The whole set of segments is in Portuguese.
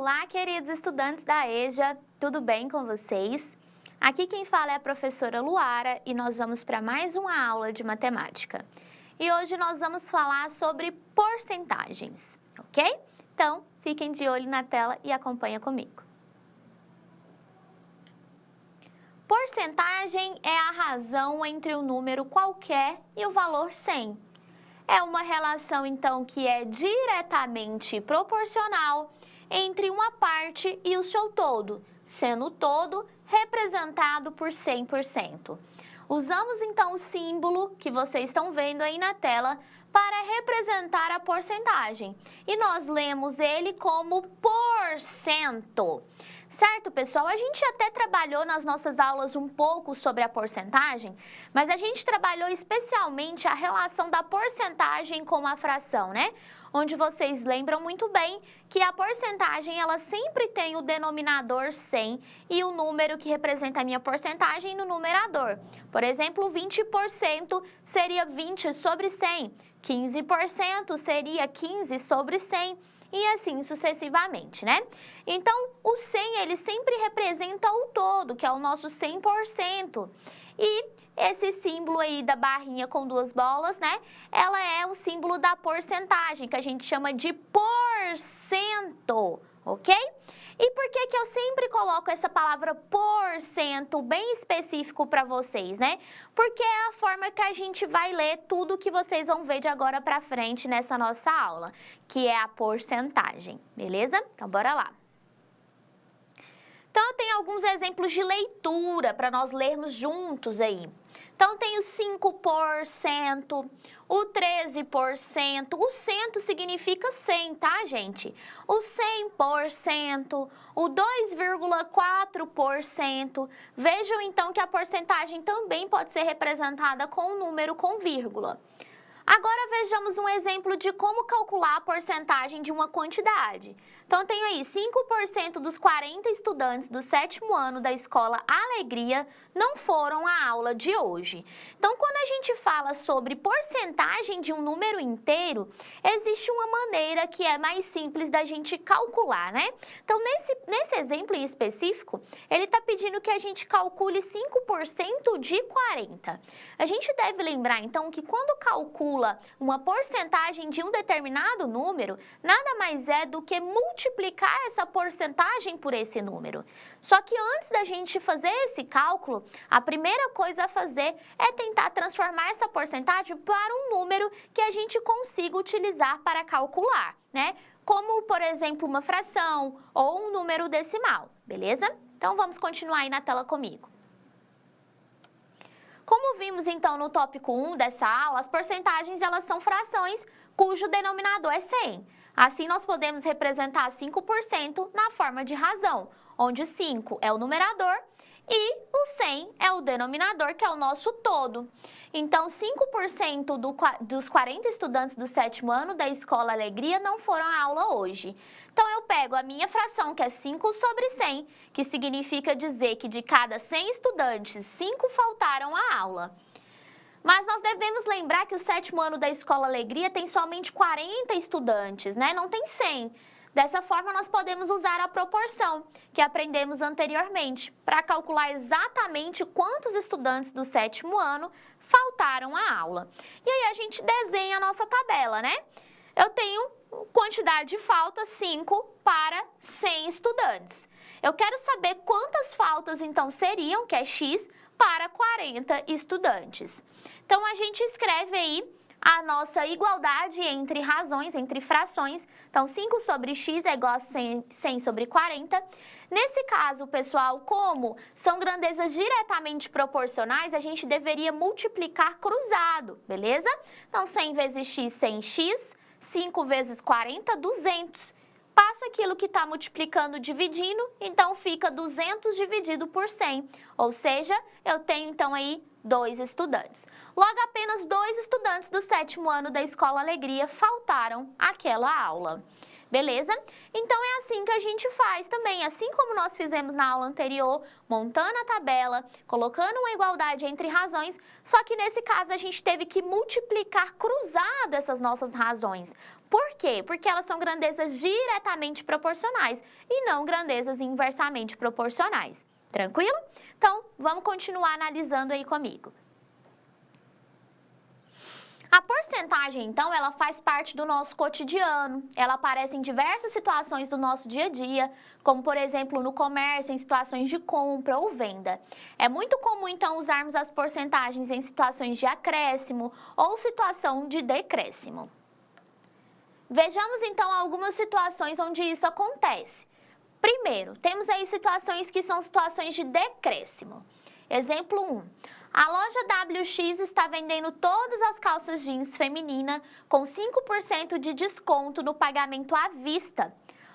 Olá, queridos estudantes da EJA, tudo bem com vocês? Aqui quem fala é a professora Luara e nós vamos para mais uma aula de matemática. E hoje nós vamos falar sobre porcentagens, ok? Então, fiquem de olho na tela e acompanha comigo. Porcentagem é a razão entre o número qualquer e o valor 100. É uma relação, então, que é diretamente proporcional entre uma parte e o seu todo, sendo o todo representado por 100%. Usamos, então, o símbolo que vocês estão vendo aí na tela para representar a porcentagem. E nós lemos ele como porcento. Certo, pessoal? A gente até trabalhou nas nossas aulas um pouco sobre a porcentagem, mas a gente trabalhou especialmente a relação da porcentagem com a fração, né? Onde vocês lembram muito bem que a porcentagem ela sempre tem o denominador 100 e o número que representa a minha porcentagem no numerador. Por exemplo, 20% seria 20 sobre 100, 15% seria 15 sobre 100. E assim sucessivamente, né? Então, o 100, ele sempre representa o todo, que é o nosso 100%. E esse símbolo aí da barrinha com duas bolas, né? Ela é o símbolo da porcentagem, que a gente chama de porcento, ok? E por que que eu sempre coloco essa palavra porcento bem específico para vocês, né? Porque é a forma que a gente vai ler tudo que vocês vão ver de agora para frente nessa nossa aula, que é a porcentagem, beleza? Então, bora lá. Então, eu tenho alguns exemplos de leitura para nós lermos juntos aí. Então, tem o 5%, o 13%, o cento significa 100, tá, gente? O 100%, o 2,4%. Vejam, então, que a porcentagem também pode ser representada com um número com vírgula. Agora, vejamos um exemplo de como calcular a porcentagem de uma quantidade. Então, tenho aí 5% dos 40 estudantes do 7º ano da Escola Alegria não foram à aula de hoje. Então, quando a gente fala sobre porcentagem de um número inteiro, existe uma maneira que é mais simples da gente calcular, né? Então, nesse exemplo em específico, ele está pedindo que a gente calcule 5% de 40. A gente deve lembrar, então, que quando calcula uma porcentagem de um determinado número, nada mais é do que multiplicar essa porcentagem por esse número. Só que antes da gente fazer esse cálculo, a primeira coisa a fazer é tentar transformar essa porcentagem para um número que a gente consiga utilizar para calcular, né? Como, por exemplo, uma fração ou um número decimal, beleza? Então, vamos continuar aí na tela comigo. Como vimos, então, no tópico 1 dessa aula, as porcentagens elas são frações cujo denominador é 100. Assim, nós podemos representar 5% na forma de razão, onde 5 é o numerador e o 100 é o denominador, que é o nosso todo. Então, 5% dos 40 estudantes do 7º ano da Escola Alegria não foram à aula hoje. Então, eu pego a minha fração, que é 5 sobre 100, que significa dizer que de cada 100 estudantes, 5 faltaram à aula. Mas nós devemos lembrar que o 7º ano da Escola Alegria tem somente 40 estudantes, né? Não tem 100. Dessa forma, nós podemos usar a proporção, que aprendemos anteriormente, para calcular exatamente quantos estudantes do 7º ano faltaram à aula. E aí, a gente desenha a nossa tabela, né? Eu tenho quantidade de faltas 5 para 100 estudantes. Eu quero saber quantas faltas, então, seriam, que é x, para 40 estudantes. Então, a gente escreve aí a nossa igualdade entre razões, entre frações. Então, 5 sobre x é igual a 100 sobre 40. Nesse caso, pessoal, como são grandezas diretamente proporcionais, a gente deveria multiplicar cruzado, beleza? Então, 100 vezes x, 100x. 5 vezes 40, 200. Passa aquilo que está multiplicando, dividindo, então fica 200 dividido por 100. Ou seja, eu tenho então aí 2 estudantes. Logo, apenas 2 estudantes do 7º ano da Escola Alegria faltaram àquela aula. Beleza? Então é assim que a gente faz também, assim como nós fizemos na aula anterior, montando a tabela, colocando uma igualdade entre razões, só que nesse caso a gente teve que multiplicar cruzado essas nossas razões. Por quê? Porque elas são grandezas diretamente proporcionais e não grandezas inversamente proporcionais. Tranquilo? Então, vamos continuar analisando aí comigo. A porcentagem, então, ela faz parte do nosso cotidiano, ela aparece em diversas situações do nosso dia a dia, como, por exemplo, no comércio, em situações de compra ou venda. É muito comum, então, usarmos as porcentagens em situações de acréscimo ou situação de decréscimo. Vejamos, então, algumas situações onde isso acontece. Primeiro, temos aí situações que são situações de decréscimo. Exemplo 1. A loja WX está vendendo todas as calças jeans feminina com 5% de desconto no pagamento à vista.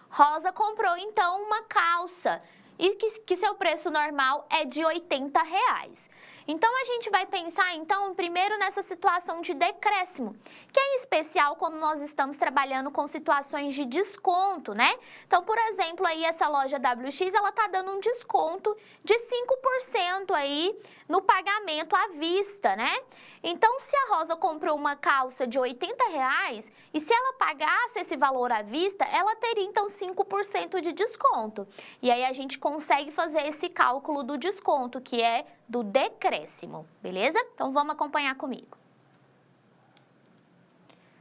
Rosa comprou então uma calça e que seu preço normal é de R$ 80. Então a gente vai pensar então primeiro nessa situação de decréscimo, que é em especial quando nós estamos trabalhando com situações de desconto, né? Então, por exemplo, aí essa loja WX, ela tá dando um desconto de 5% aí no pagamento à vista, né? Então, se a Rosa comprou uma calça de R$ 80 e se ela pagasse esse valor à vista, ela teria então 5% de desconto. E aí a gente consegue fazer esse cálculo do desconto, que é do decréscimo, beleza? Então vamos acompanhar comigo.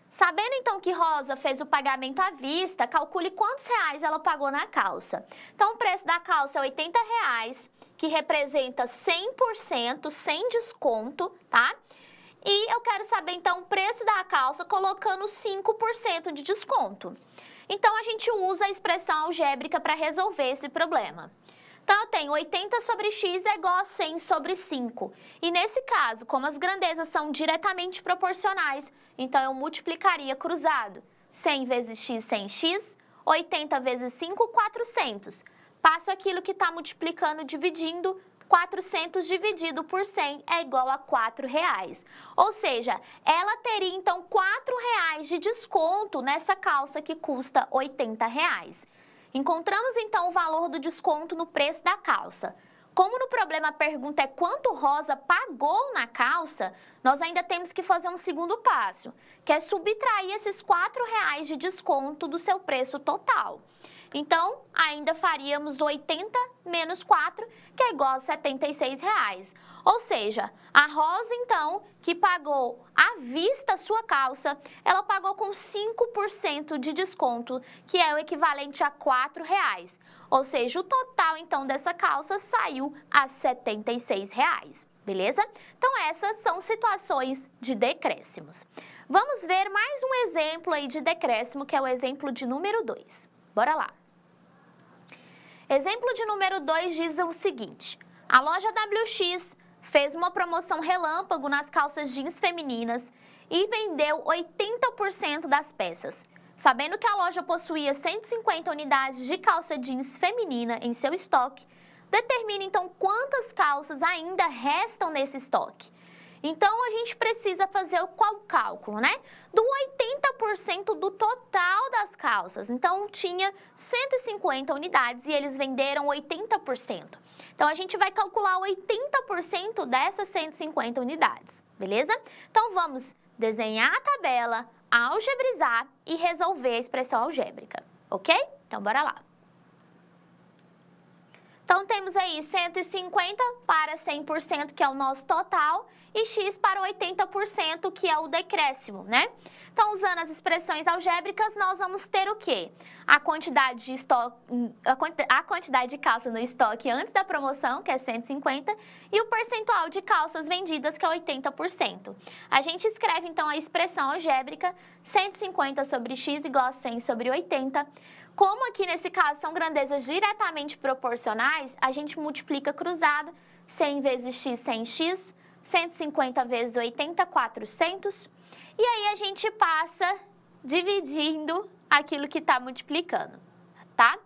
Sabendo então que Rosa fez o pagamento à vista, calcule quantos reais ela pagou na calça. Então o preço da calça é R$ 80, que representa 100% sem desconto, tá? E eu quero saber então o preço da calça colocando 5% de desconto. Então a gente usa a expressão algébrica para resolver esse problema. Então, eu tenho 80 sobre x é igual a 100 sobre 5. E nesse caso, como as grandezas são diretamente proporcionais, então eu multiplicaria cruzado. 100 vezes x, 100x, 80 vezes 5, 400. Passo aquilo que está multiplicando, dividindo, 400 dividido por 100 é igual a R$ 4,00. Ou seja, ela teria então R$ 4,00 de desconto nessa calça que custa R$ 80. Encontramos então o valor do desconto no preço da calça. Como no problema a pergunta é quanto Rosa pagou na calça, nós ainda temos que fazer um segundo passo, que é subtrair esses R$ 4,00 de desconto do seu preço total. Então, ainda faríamos 80 menos 4, que é igual a R$ 76,00. Ou seja, a Rosa, então, que pagou à vista a sua calça, ela pagou com 5% de desconto, que é o equivalente a R$ 4,00. Ou seja, o total, então, dessa calça saiu a R$ 76,00. Beleza? Então, essas são situações de decréscimos. Vamos ver mais um exemplo aí de decréscimo, que é o exemplo de número 2. Bora lá. Exemplo de número 2 diz o seguinte: a loja WX fez uma promoção relâmpago nas calças jeans femininas e vendeu 80% das peças. Sabendo que a loja possuía 150 unidades de calça jeans feminina em seu estoque, determine então quantas calças ainda restam nesse estoque. Então, a gente precisa fazer qual cálculo, né? Do 80% do total das calças. Então, tinha 150 unidades e eles venderam 80%. Então, a gente vai calcular 80% dessas 150 unidades, beleza? Então, vamos desenhar a tabela, algebrizar e resolver a expressão algébrica, ok? Então, bora lá. Então, temos aí 150 para 100%, que é o nosso total, e x para 80%, que é o decréscimo, né? Então, usando as expressões algébricas, nós vamos ter o quê? A quantidade de estoque, a quantidade de calça no estoque antes da promoção, que é 150, e o percentual de calças vendidas, que é 80%. A gente escreve, então, a expressão algébrica 150 sobre x igual a 100 sobre 80. Como aqui nesse caso são grandezas diretamente proporcionais, a gente multiplica cruzado, 100 vezes x, 100x, 150 vezes 80, 400. E aí a gente passa dividindo aquilo que está multiplicando, tá?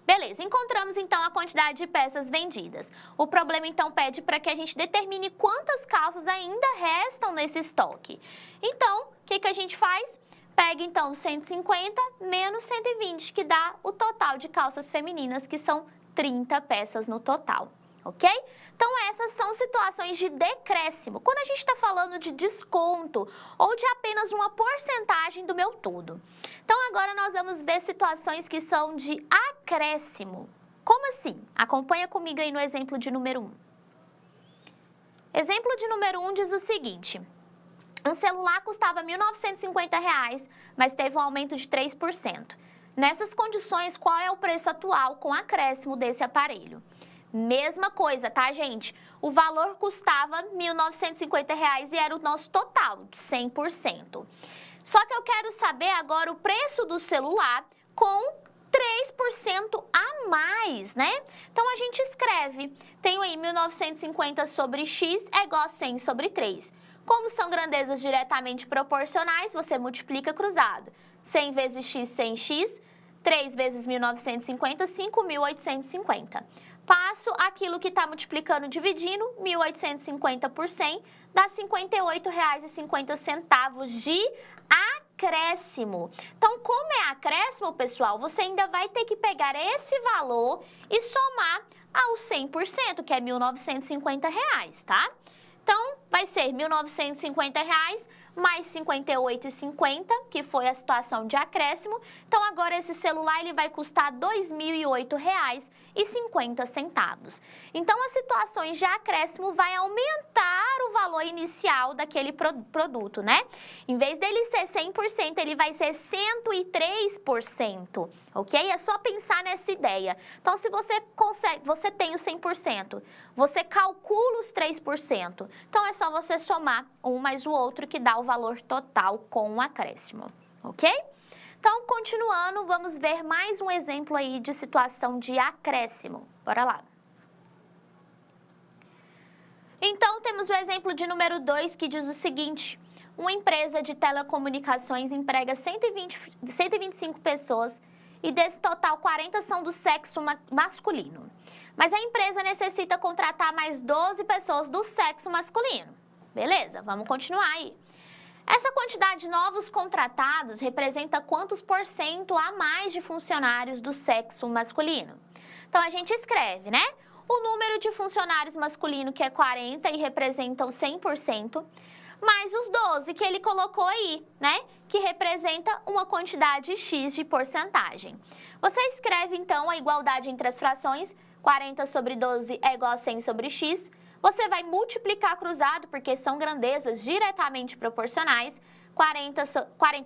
Beleza, encontramos então a quantidade de peças vendidas. O problema então pede para que a gente determine quantas calças ainda restam nesse estoque. Então, o que a gente faz? Pega então 150 menos 120, que dá o total de calças femininas, que são 30 peças no total, ok? Então essas são situações de decréscimo, quando a gente está falando de desconto ou de apenas uma porcentagem do meu todo. Então agora nós vamos ver situações que são de acréscimo. Como assim? Acompanha comigo aí no exemplo de número 1. Exemplo de número 1 diz o seguinte: um celular custava R$ 1.950, mas teve um aumento de 3%. Nessas condições, qual é o preço atual com acréscimo desse aparelho? Mesma coisa, tá, gente? O valor custava R$ 1.950 e era o nosso total, 100%. Só que eu quero saber agora o preço do celular com 3% a mais, né? Então, a gente escreve, tenho aí 1.950 sobre x é igual a 100 sobre 3. Como são grandezas diretamente proporcionais, você multiplica cruzado. 100 vezes x, 100x, 3 vezes 1.950, 5.850. Passo aquilo que está multiplicando dividindo, 1.850 por 100, dá R$ 58,50 de acréscimo. Então, como é acréscimo, pessoal, você ainda vai ter que pegar esse valor e somar aos 100%, que é R$ 1.950, tá? Então, vai ser R$ 1.950 mais R$ 58,50, que foi a situação de acréscimo. Então, agora esse celular ele vai custar R$ 2.008,50. Então, as situações de acréscimo vai aumentar o valor inicial daquele produto, né? Em vez dele ser 100%, ele vai ser 103%, ok? É só pensar nessa ideia. Então, se você consegue, você tem o 100%, você calcula os 3%. Então, é só você somar um mais o outro que dá o valor total com o acréscimo, ok? Então, continuando, vamos ver mais um exemplo aí de situação de acréscimo. Bora lá. Então, temos o exemplo de número 2 que diz o seguinte: uma empresa de telecomunicações emprega 125 pessoas e desse total 40 são do sexo masculino. Mas a empresa necessita contratar mais 12 pessoas do sexo masculino. Beleza, vamos continuar aí. Essa quantidade de novos contratados representa quantos por cento a mais de funcionários do sexo masculino? Então, a gente escreve, né? O número de funcionários masculino, que é 40 e representam 100%, mais os 12 que ele colocou aí, né? Que representa uma quantidade X de porcentagem. Você escreve, então, a igualdade entre as frações. 40 sobre 12 é igual a 100 sobre X. Você vai multiplicar cruzado, porque são grandezas diretamente proporcionais. 40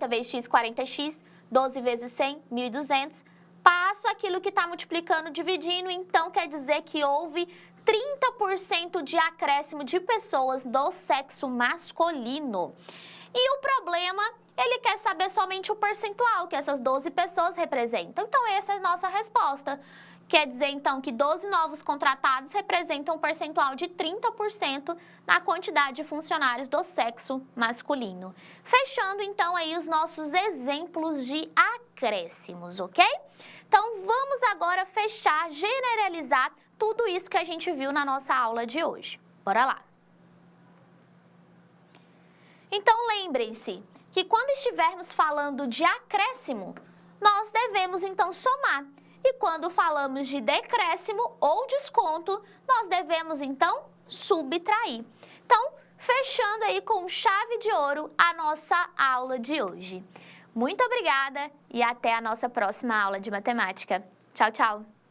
vezes x, 40x. 12 vezes 100, 1.200. Passo aquilo que está multiplicando, dividindo. Então, quer dizer que houve 30% de acréscimo de pessoas do sexo masculino. E o problema, ele quer saber somente o percentual que essas 12 pessoas representam. Então, essa é a nossa resposta. Quer dizer, então, que 12 novos contratados representam um percentual de 30% na quantidade de funcionários do sexo masculino. Fechando, então, aí os nossos exemplos de acréscimos, ok? Então, vamos agora fechar, generalizar tudo isso que a gente viu na nossa aula de hoje. Bora lá! Então, lembrem-se que quando estivermos falando de acréscimo, nós devemos, então, somar. E quando falamos de decréscimo ou desconto, nós devemos, então, subtrair. Então, fechando aí com chave de ouro a nossa aula de hoje. Muito obrigada e até a nossa próxima aula de matemática. Tchau, tchau!